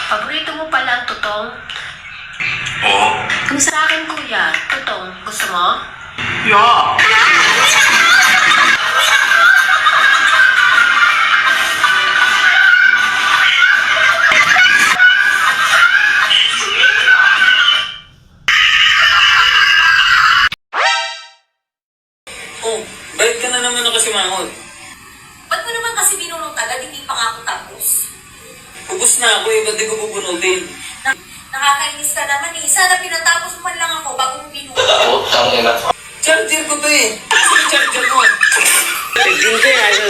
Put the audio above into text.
Paborito mo pala ang tutong? Oo. Kung sa akin, kuya, tutong, gusto mo? Yeah. Oh, bayad ka na naman kasi manghod. Ba't mo naman kasi binunod agad, hindi pa nga ako tapos? Ubus na ako eh, ba't di ko bubunutin? Nakakainis ka naman eh. Sana pinatapos mo man lang ako bago mo binunod. Putang ina. Charger ko to eh. Sino charger mo? Tigil ko eh, ayaw